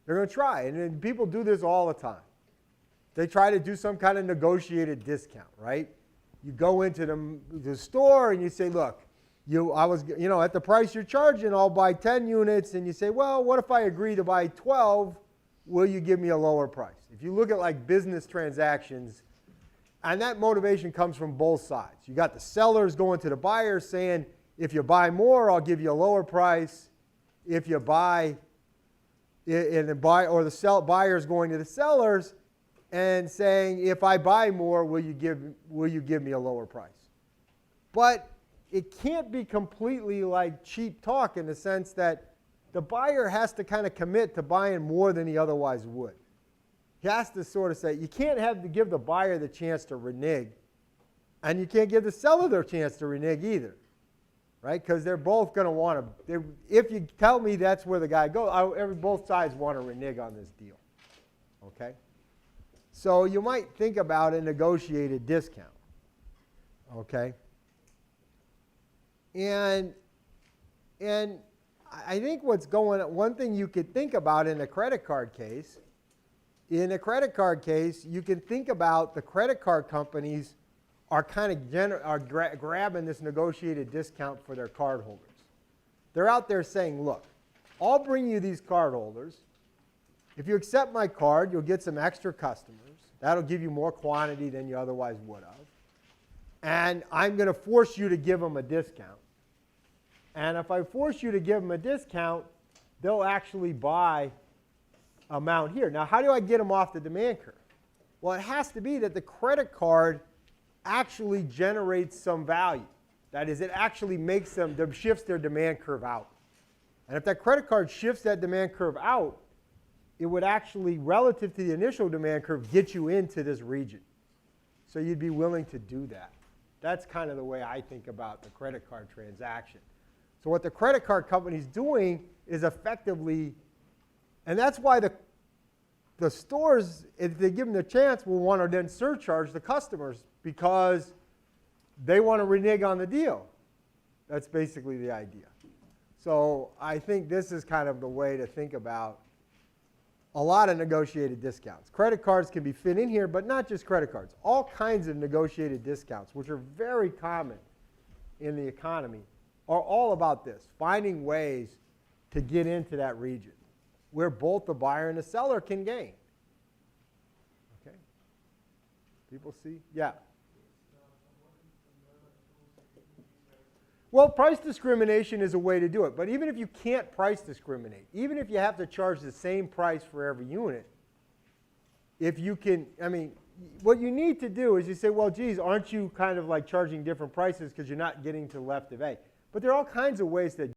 They're going to try. And then people do this all the time. They try to do some kind of negotiated discount, right? You go into the store and you say, look, at the price you're charging, I'll buy 10 units. And you say, well, what if I agree to buy 12? Will you give me a lower price? If you look at like business transactions, and that motivation comes from both sides. You got the sellers going to the buyers saying, if you buy more, I'll give you a lower price. If you buy, and the buyers going to the sellers and saying, if I buy more, will you give me a lower price? But it can't be completely like cheap talk in the sense that the buyer has to kind of commit to buying more than he otherwise would. He has to sort of say, you can't have to give the buyer the chance to renege, and you can't give the seller the chance to renege either, right? Because they're both going to want to, if you tell me that's where the guy goes, both sides want to renege on this deal, okay? So you might think about a negotiated discount, okay? And I think what's going on, one thing you could think about in a credit card case, you can think about the credit card companies are kind of grabbing this negotiated discount for their card holders. They're out there saying, look, I'll bring you these card holders. If you accept my card, you'll get some extra customers. That'll give you more quantity than you otherwise would have. And I'm going to force you to give them a discount. And if I force you to give them a discount, they'll actually buy amount here. Now, how do I get them off the demand curve? Well, it has to be that the credit card actually generates some value. That is, it actually makes them, shifts their demand curve out. And if that credit card shifts that demand curve out, it would actually, relative to the initial demand curve, get you into this region. So you'd be willing to do that. That's kind of the way I think about the credit card transaction. So what the credit card company's doing is effectively, and that's why the stores, if they give them the chance, will want to then surcharge the customers because they want to renege on the deal. That's basically the idea. So I think this is kind of the way to think about a lot of negotiated discounts. Credit cards can be fit in here, but not just credit cards. All kinds of negotiated discounts, which are very common in the economy, are all about this, finding ways to get into that region where both the buyer and the seller can gain. Okay? People see? Yeah. Well, price discrimination is a way to do it. But even if you can't price discriminate, even if you have to charge the same price for every unit, if you can, what you need to do is you say, well, geez, aren't you kind of like charging different prices because you're not getting to left of A? But there are all kinds of ways that